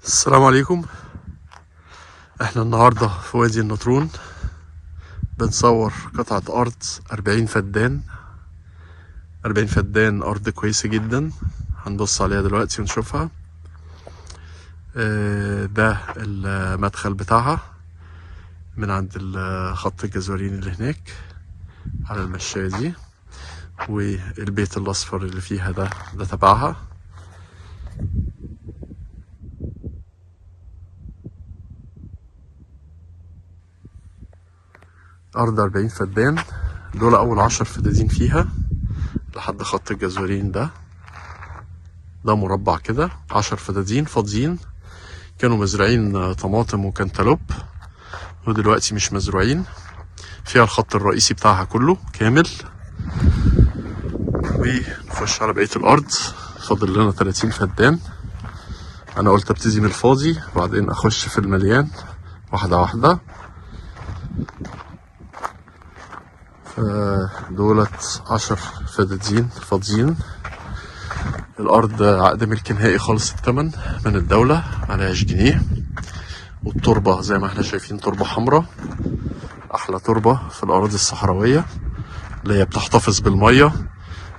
السلام عليكم. احنا النهاردة في وادي النطرون بنصور قطعة أرض 40 فدان. 40 فدان أرض كويسة جدا، هنبص عليها دلوقتي ونشوفها. ده المدخل بتاعها من عند خط الجزورين اللي هناك على المشاية دي، والبيت الأصفر اللي فيها ده تبعها. أرض 40 فدان، دول أول 10 فدادين فيها لحد خط الجزورين. ده مربع كده، 10 فدادين فاضيين، كانوا مزرعين طماطم وكنتالوب ودلوقتي مش مزروعين. فيها الخط الرئيسي بتاعها كله كامل. ونخش على بقية الأرض، فاضل لنا 30 فدان. أنا قلت ابتدي من الفاضي وبعدين أخش في المليان واحدة واحدة. دولت 10 فدادين فاضيين. الأرض عقد ملك نهائي خالص، التمن من الدولة، معلهاش جنيه. والتربة زي ما احنا شايفين تربة حمراء، أحلى تربة في الأراضي الصحراوية اللي هي بتحتفظ بالمية،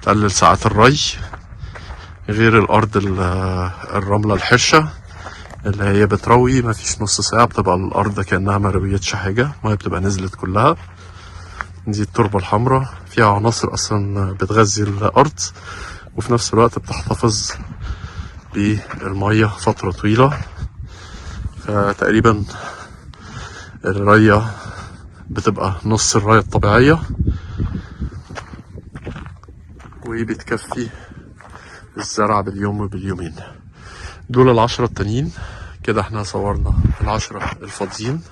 تقلل ساعات الري، غير الأرض الرملة الحرشة اللي هي بتروي مفيش نص ساعة، بتبقى الأرض كأنها ما رويتش حاجة، المية بتبقى نزلت كلها. دي التربة الحمراء فيها عناصر أصلا بتغذي الأرض، وفي نفس الوقت بتحتفظ بالمية فترة طويلة. فتقريبا الرية بتبقى نص الرية الطبيعية، وبتكفي الزرع باليوم وباليومين. دول 10 التانيين. كده احنا صورنا 10 الفاضيين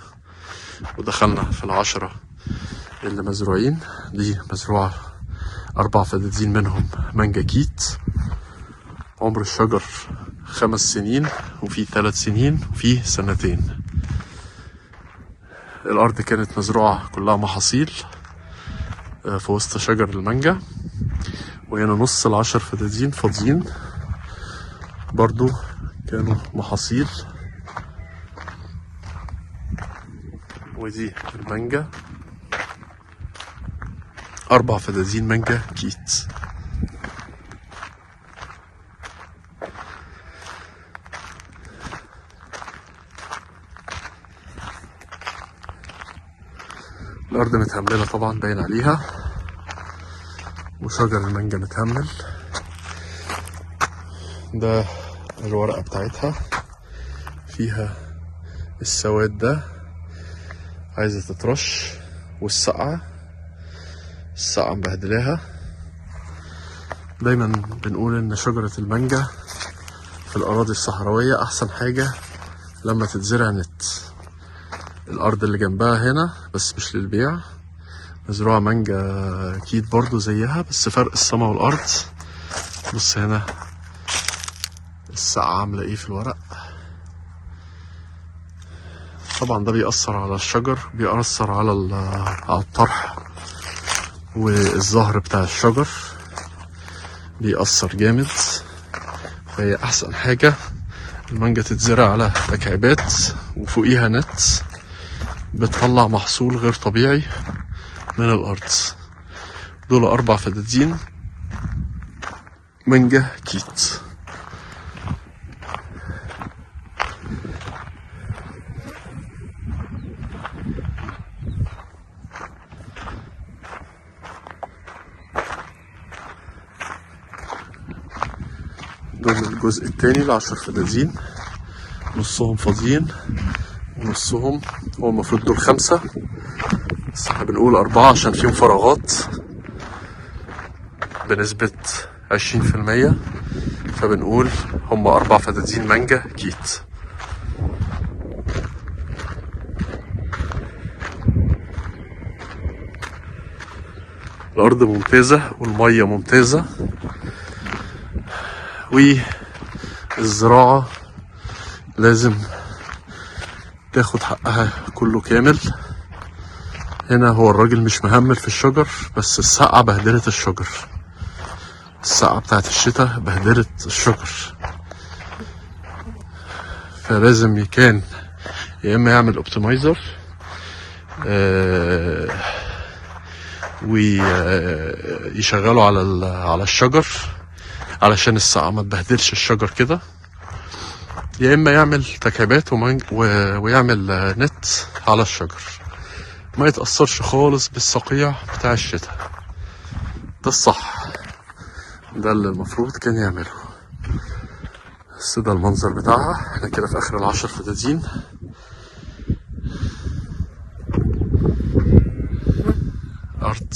ودخلنا في 10 اللي مزروعين. دي مزروعة 4 فدادين منهم مانجا كيت. عمر الشجر 5 سنين، وفي 3 سنين، وفي 2 سنين. الأرض كانت مزروعة كلها محاصيل في وسط شجر المانجا. وهنا نص 10 فدادين فاضيين برضو كانوا محاصيل. ودي المانجا، 4 فدادين مانجا كيت. الأرض متهملة طبعا باين عليها، وشجر المانجا متهمل. ده الورقة بتاعتها فيها السواد ده، عايزة تترش، والسقعة مبهدلاها. دايما بنقول ان شجرة المانجا في الأراضي الصحراوية أحسن حاجة لما تتزرع نت. الأرض اللي جنبها هنا بس مش للبيع، مزروعة مانجا كيت برضو زيها، بس فرق السما والأرض. بص هنا السقعة عاملة ايه في الورق. طبعا ده بيأثر على الشجر، بيأثر على الطرح والزهر بتاع الشجر، بيأثر جامد. فهي أحسن حاجة المانجا تتزرع على تكعيبات وفوقيها نت، بتطلع محصول غير طبيعي من الأرض. دول 4 فدادين مانجا كيت. دول الجزء التاني 10 فدادين، نصهم فاضيين ونصهم، هو المفروض دول 5 بس احنا بنقول 4 عشان فيهم فراغات بنسبة 20%، فبنقول هم 4 فدادين مانجا كيت. الأرض ممتازة والمية ممتازة، والزراعة لازم تاخد حقها كله كامل. هنا هو الراجل مش مهمل في الشجر، بس السقعة بهدلت الشجر، السقعة بتاعت الشتاء بهدلت الشجر. فلازم كان يا اما يعمل اوبتمايزر ويشغله على الشجر علشان السقعة ما تبهدلش الشجر كده، يا اما يعمل تكعيبات ويعمل نت على الشجر ما يتأثرش خالص بالصقيع بتاع الشتاء. ده الصح، ده اللي المفروض كان يعمله. بس ده المنظر بتاعها. احنا كده في اخر ال10 فدادين. ارض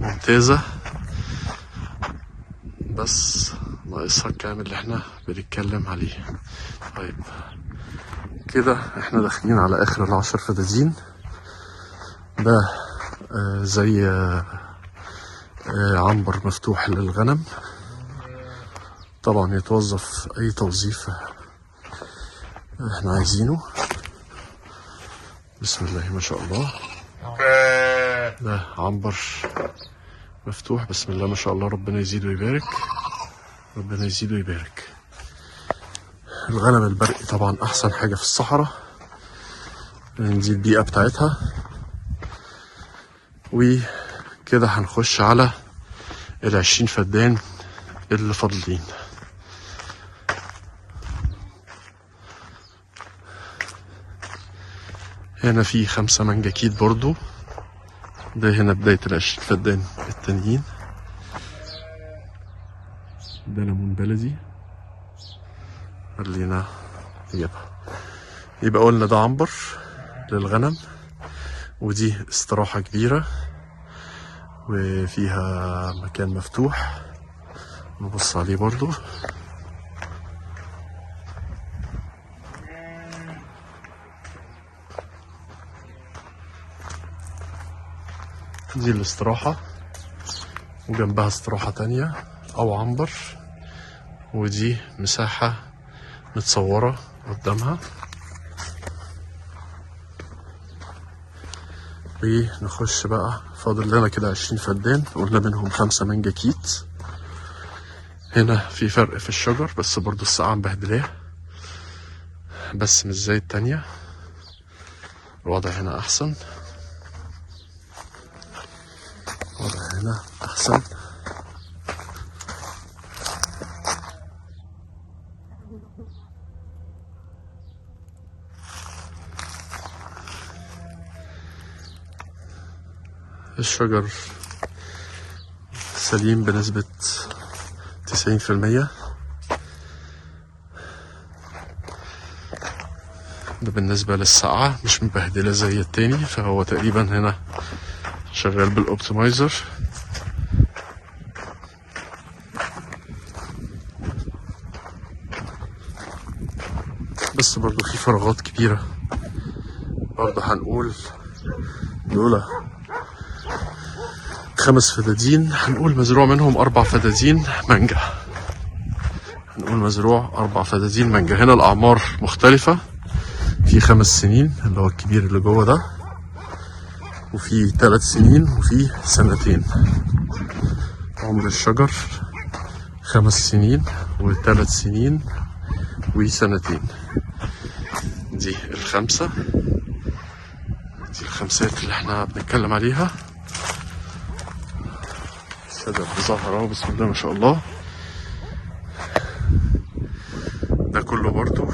ممتازة، بس ناقصها الكلام اللي احنا بنتكلم عليه. طيب كده احنا داخلين على اخر ال10 فدادين. ده زي عنبر مفتوح للغنم، طبعا يتوظف اي توظيف احنا عايزينه. بسم الله ما شاء الله. ده عنبر مفتوح، بسم الله ما شاء الله. ربنا يزيد ويبارك، ربنا يزيد ويبارك. الغنم البرقي طبعا احسن حاجة في الصحراء، دي البيئة بتاعتها. وكده هنخش على ال20 فدان اللي فاضلين. هنا في 5 منجكيت برضو. ده هنا بداية ال20 فدان التانيين. ده ليمون بلدي خلينا نجيبها. يبقى قلنا ده عنبر للغنم، ودي استراحة كبيرة وفيها مكان مفتوح نبص عليه برضو. دي الاستراحة وجنبها استراحة تانية او عنبر، ودي مساحة متصورة قدامها. ونخش بقى، فاضل لنا كده 20 فدان، قلنا منهم 5 منجكيت. هنا في فرق في الشجر، بس برضو السقعة مبهدلاه، بس مش زي التانية. الوضع هنا احسن، الوضع هنا احسن. الشجر سليم بنسبة 90%. ده بالنسبة للسقعة مش مبهدلة زي التاني، فهو تقريبا هنا شغال بالاوبتمايزر. بس برضو في فراغات كبيرة. برضو هنقول دول 5 فدادين، هنقول مزروع منهم 4 فدادين مانجا. هنقول مزروع 4 فدادين مانجا. هنا الأعمار مختلفة، في 5 سنين اللي هو الكبير اللي جوه ده، وفي 3 سنين، وفي 2 سنين. عمر الشجر 5 سنين و3 سنين و2 سنين. دي ال5، دي الخمسات اللي احنا بنتكلم عليها. الشجر ظهر اهو، بسم الله ما شاء الله. ده كله برضو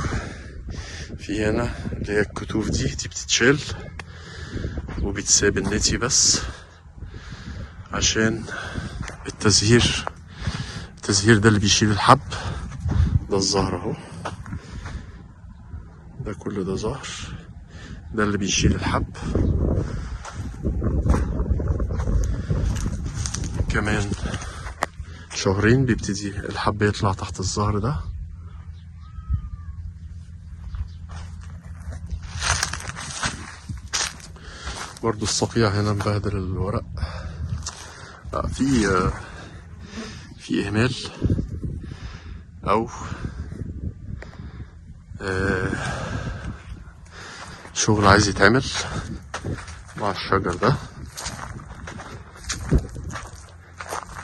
في هنا اللي هي الكتوف دي بتتشال وبتساب النتي بس عشان التزهير. التزهير ده اللي بيشيل الحب. ده الزهر اهو، ده كله ده زهر، ده اللي بيشيل الحب. كمان شهرين بيبتدي الحب يطلع تحت الزهر ده. برضو الصقيع هنا مبهدل الورق. في اهمال او شغل عايز يتعمل مع الشجر ده،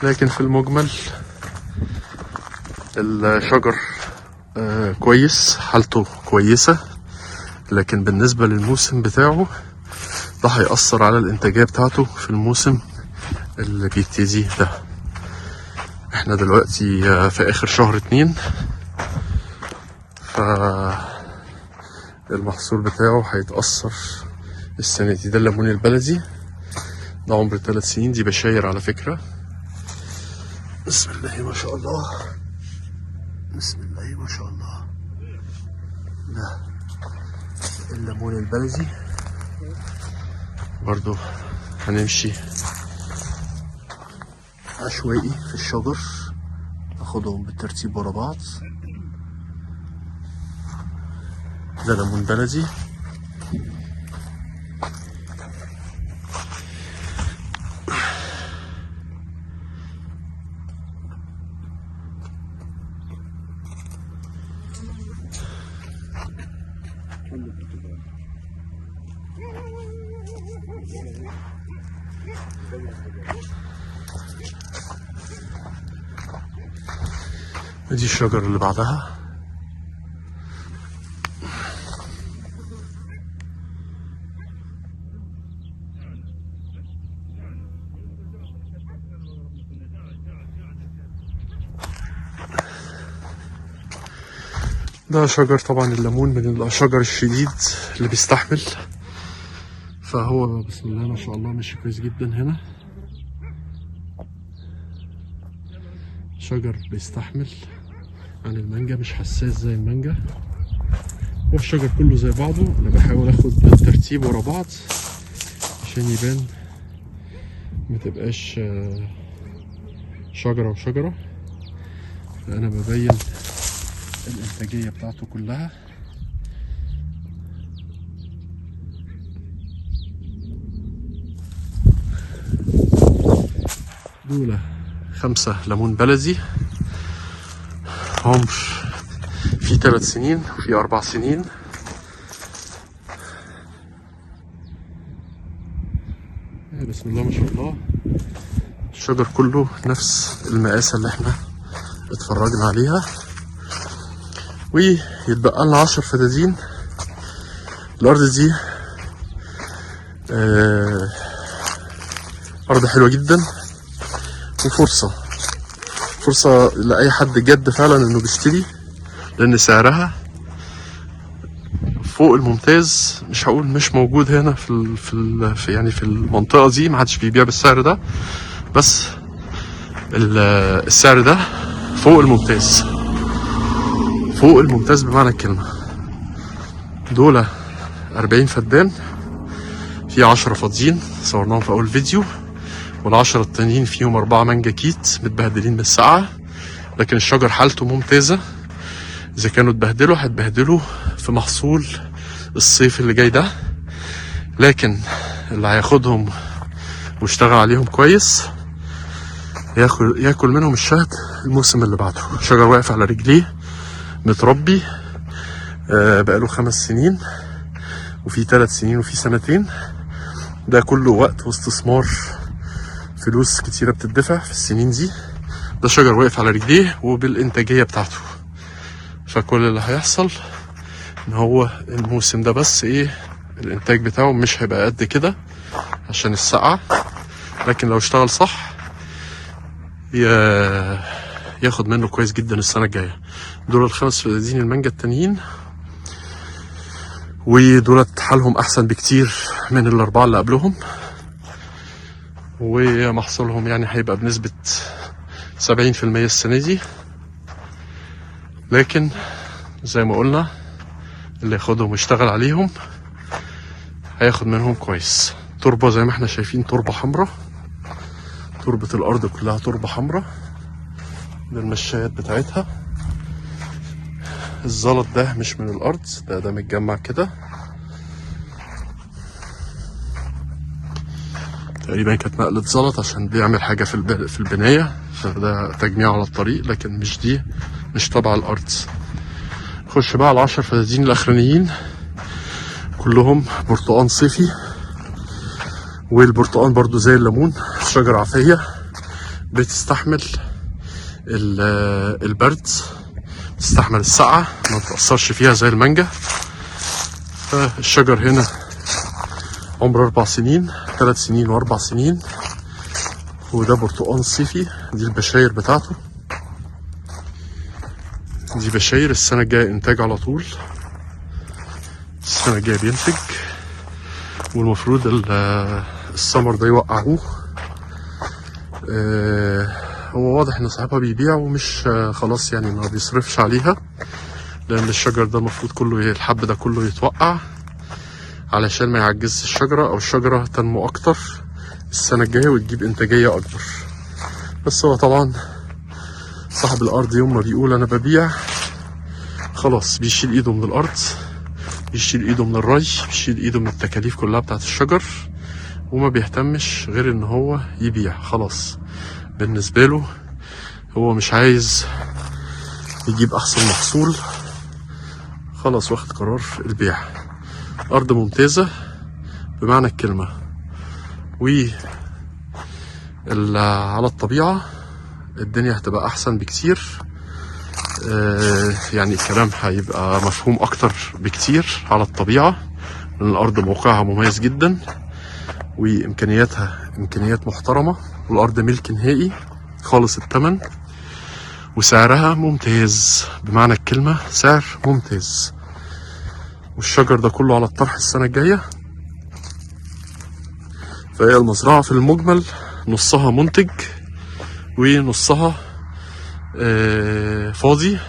لكن في المجمل الشجر كويس، حالته كويسة، لكن بالنسبة للموسم بتاعه ده هيأثر على الانتاجية بتاعته في الموسم اللي بيبتدي ده. احنا دلوقتي في اخر شهر 2، فالمحصول بتاعه هيتأثر السنة دي. ده الليمون البلدي، ده عمر 3 سنين. دي بشاير على فكرة. بسم الله ما شاء الله، بسم الله ما شاء الله. ده الليمون البلدي برضو. هنمشي عشوائي في الشجر، ناخدهم بالترتيب ورا بعض. ده ليمون بلدي. دي الشجر اللي بعدها. ده شجر طبعا الليمون من الشجر الشديد اللي بيستحمل، فهو بسم الله ما شاء الله ماشي كويس جدا. هنا شجر بيستحمل عن المانجا، مش حساس زي المانجا. والشجر كله زي بعضه. انا بحاول اخد بالترتيب ورا بعض عشان يبان، متبقاش شجرة وشجرة. فانا ببين الانتاجية بتاعته كلها. دول 5 ليمون بلدي، عمر في 3 سنين وفي 4 سنين. بسم الله ما شاء الله. الشجر كله نفس المقاسة اللي احنا اتفرجنا عليها. ويتبقى لنا 10 فدادين. الارض دي ارض حلوة جدا، وفرصة لأي حد جد فعلا انه بيشتري، لان سعرها فوق الممتاز. مش هقول مش موجود هنا في يعني في المنطقة دي، محدش بيبيع بالسعر ده، بس السعر ده فوق الممتاز، فوق الممتاز بمعنى الكلمة. دول 40 فدان، في 10 فاضيين صورناهم في اول فيديو، وال10 التانيين فيهم 4 مانجا كيت متبهدلين بالسقعة، لكن الشجر حالته ممتازة. اذا كانوا اتبهدلوا هتبهدلوا في محصول الصيف اللي جاي ده، لكن اللي هياخدهم واشتغل عليهم كويس ياكل منهم الشهد الموسم اللي بعده. شجر واقف على رجليه، متربي بقاله 5 سنين، وفي 3 سنين وفي 2 سنين. ده كله وقت واستثمار، فلوس كتيرة بتدفع في السنين دي. ده شجر واقف على رجليه وبالانتاجية بتاعته. فكل اللي هيحصل ان هو الموسم ده بس الانتاج بتاعه مش هيبقى قد كده عشان السقعة، لكن لو اشتغل صح ياخد منه كويس جدا السنة الجاية. دول ال5 فدادين المانجا التانيين، ودولت حالهم احسن بكتير من ال4 اللي قبلهم، ومحصولهم يعني هيبقى بنسبة 70% السنة دي. لكن زي ما قلنا اللي ياخدهم ويشتغل عليهم هياخد منهم كويس. تربة زي ما احنا شايفين، تربة حمراء، تربة الارض كلها تربة حمراء. ده المشايات بتاعتها. الزلط ده مش من الارض، ده متجمع كده. تقريبا كانت نقلة زلط عشان بيعمل حاجة في البناية، فده تجميع على الطريق، لكن مش تبع الارض. نخش بقى على 10 فدادين الاخرانيين، كلهم برتقان صيفي. والبرتقان برضو زي الليمون، شجر عافية بتستحمل البرد، تستحمل السقعة، ما تتأثرش فيها زي المانجا. فالشجر هنا عمره 4 سنين، 3 سنين و4 سنين. وده برتقان صيفي، دي البشاير بتاعته، دي بشاير. السنة الجاية إنتاج على طول، السنة الجاية بينتج. والمفروض السمر ده يوقعوه. هو واضح إن صاحبها بيبيع ومش خلاص يعني ما بيصرفش عليها، لأن الشجر ده المفروض كله، الحب ده كله يتوقع علشان ما يعجزش الشجرة، أو الشجرة تنمو أكتر السنة الجاية وتجيب إنتاجية أكبر. بس هو طبعا صاحب الأرض يوم ما بيقول أنا ببيع، خلاص بيشيل إيده من الأرض، بيشيل إيده من الري، بيشيل إيده من التكاليف كلها بتاعت الشجر، وما بيهتمش غير إن هو يبيع. خلاص بالنسبة له هو مش عايز يجيب أحسن محصول، خلاص واخد قرار البيع. أرض ممتازة بمعنى الكلمة، على الطبيعة الدنيا هتبقى أحسن بكتير. يعني الكلام هيبقى مفهوم أكتر بكتير على الطبيعة، لأن الأرض موقعها مميز جدا وإمكانياتها إمكانيات محترمة، والأرض ملك نهائي خالص التمن، وسعرها ممتاز بمعنى الكلمة، سعر ممتاز. والشجر ده كله على الطرح السنة الجاية. فهي المزرعة في المجمل نصها منتج ونصها فاضي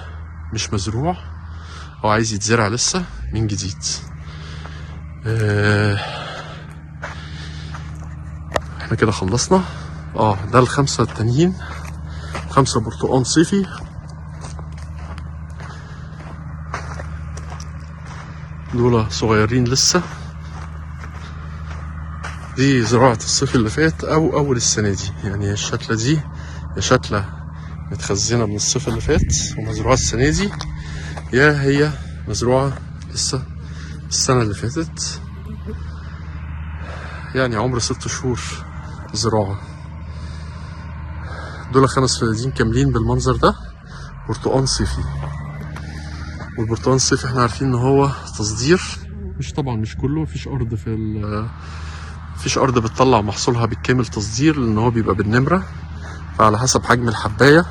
مش مزروع، هو عايز يتزرع لسه من جديد. احنا كده خلصنا. ده ال5 التانيين، 5 برتقان صيفي. دول صغيرين لسه، دي زراعة الصيف اللي فات او اول السنة دي. يعني الشتلة دي يا شتلة متخزنة من الصيف اللي فات ومزروعة السنة دي، يا هي مزروعة لسه السنة اللي فاتت. يعني عمر 6 شهور زراعة. دول 5 فدادين كاملين بالمنظر ده، برتقان صيفي. والبرتقان الصيفي احنا عارفين ان هو تصدير، مش طبعا مش كله، مفيش ارض بتطلع محصولها بالكامل تصدير، لان هو بيبقى بالنمرة، فعلى حسب حجم الحباية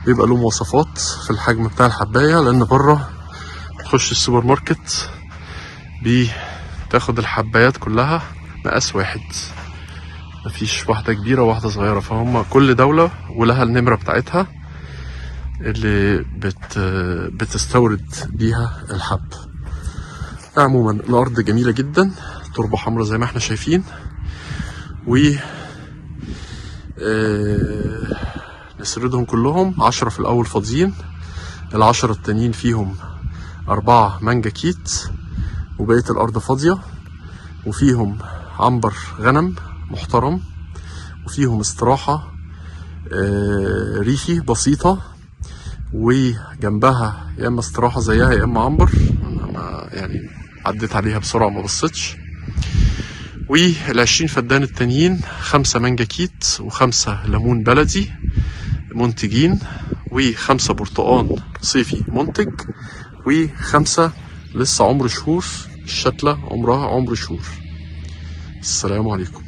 بيبقى له مواصفات في الحجم بتاع الحباية. لان بره تخش السوبر ماركت بتاخد الحبايات كلها مقاس واحد، مفيش واحدة كبيرة وواحدة صغيرة، فهم كل دولة ولها النمرة بتاعتها اللي بتستورد بيها الحب. عموما الأرض جميلة جدا، تربة حمراء زي ما احنا شايفين. و نسردهم كلهم، 10 في الأول فاضيين، ال10 التانيين فيهم 4 مانجا كيت، وبقية الأرض فاضية، وفيهم عنبر غنم محترم، وفيهم استراحة ريفي بسيطة، وجنبها يا اما استراحة زيها يا اما عنبر. انا يعني عديت عليها بسرعة ما بصيتش. وال20 فدان التانيين 5 مانجا كيت و5 ليمون بلدي منتجين، و5 برتقان صيفي منتج، و5 لسه عمر شهور، الشتلة عمرها عمر شهور. السلام عليكم.